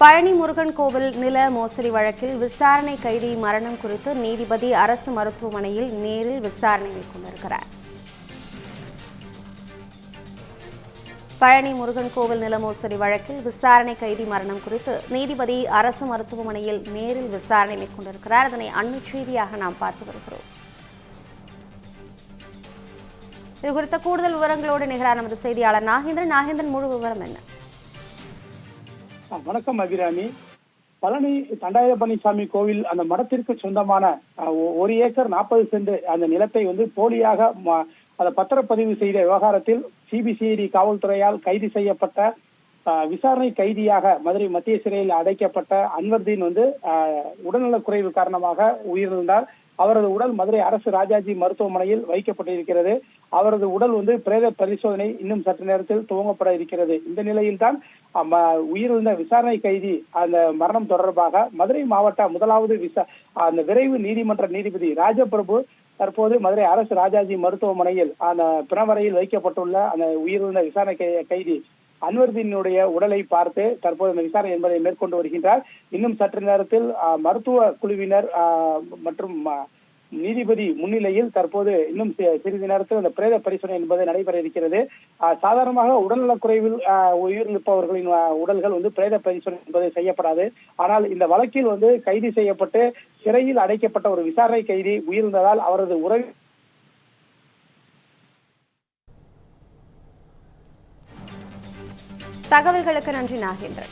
பழனி முருகன் கோவில் நில மோசடி வழக்கில் விசாரணை கைதி மரணம் குறித்து நீதிபதி அரசு மருத்துவமனையில் நேரில் விசாரணை மேற்கொண்டிருக்கிறார். பழனி முருகன் கோவில் நில மோசடி வழக்கில் விசாரணை கைதி மரணம் குறித்து நீதிபதி அரசு மருத்துவமனையில் நேரில் விசாரணை மேற்கொண்டிருக்கிறார். அதனை அண்மை செய்தியாக நாம் பார்த்து வருகிறோம். இது குறித்த கூடுதல் விவரங்களோடு நிகரான நமது செய்தியாளர் நாகேந்திரன். முழு விவரம் என்ன? வணக்கம் அபிராமி. பழனி தண்டாயுதபாணி கோவில் அந்த மடத்திற்கு சொந்தமான 1 ஏக்கர் 40 சென்ட் அந்த நிலத்தை போலியாக அதை பத்திரப்பதிவு செய்த விவகாரத்தில் சிபிசிஐடி காவல்துறையால் கைது செய்யப்பட்ட விசாரணை கைதியாக மதுரை மத்திய சிறையில் அடைக்கப்பட்ட அன்வர்தீன் உடல்நலக் குறைவு காரணமாக உயிரிழந்தார். அவரது உடல் மதுரை அரசு ராஜாஜி மருத்துவமனையில் வைக்கப்பட்டிருக்கிறது. அவரது உடல் பிரேத பரிசோதனை இன்னும் சற்று நேரத்தில் துவங்கப்பட இருக்கிறது. இந்த நிலையில்தான் உயிரிழந்த விசாரணை கைதி அந்த மரணம் தொடர்பாக மதுரை மாவட்ட 1வது அந்த விரைவு நீதிமன்ற நீதிபதி ராஜபிரபு தற்போது மதுரை அரசு ராஜாஜி மருத்துவமனையில் அந்த பிணவரையில் வைக்கப்பட்டுள்ள அந்த உயிரிழந்த விசாரணை கைதி அன்வர்தீனுடைய உடலை பார்த்து தற்போது இந்த விசாரணை என்பதை மேற்கொண்டு வருகின்றார். இன்னும் சற்று நேரத்தில் மருத்துவ குழுவினர் மற்றும் நீதிபதி முன்னிலையில் தற்போது இன்னும் சிறிது நேரத்தில் அந்த பிரேத பரிசோதனை என்பது நடைபெற இருக்கிறது. சாதாரணமாக உடல்நலக் குறைவில் உயிரிழப்பவர்களின் உடல்கள் பிரேத பரிசோதனை என்பது செய்யப்படாது. ஆனால் இந்த வழக்கில் கைது செய்யப்பட்டு சிறையில் அடைக்கப்பட்ட ஒரு விசாரணை கைதி உயிரிழந்ததால் அவரது உறவு தகவல்களுக்கு நன்றி நாகேந்திரன்.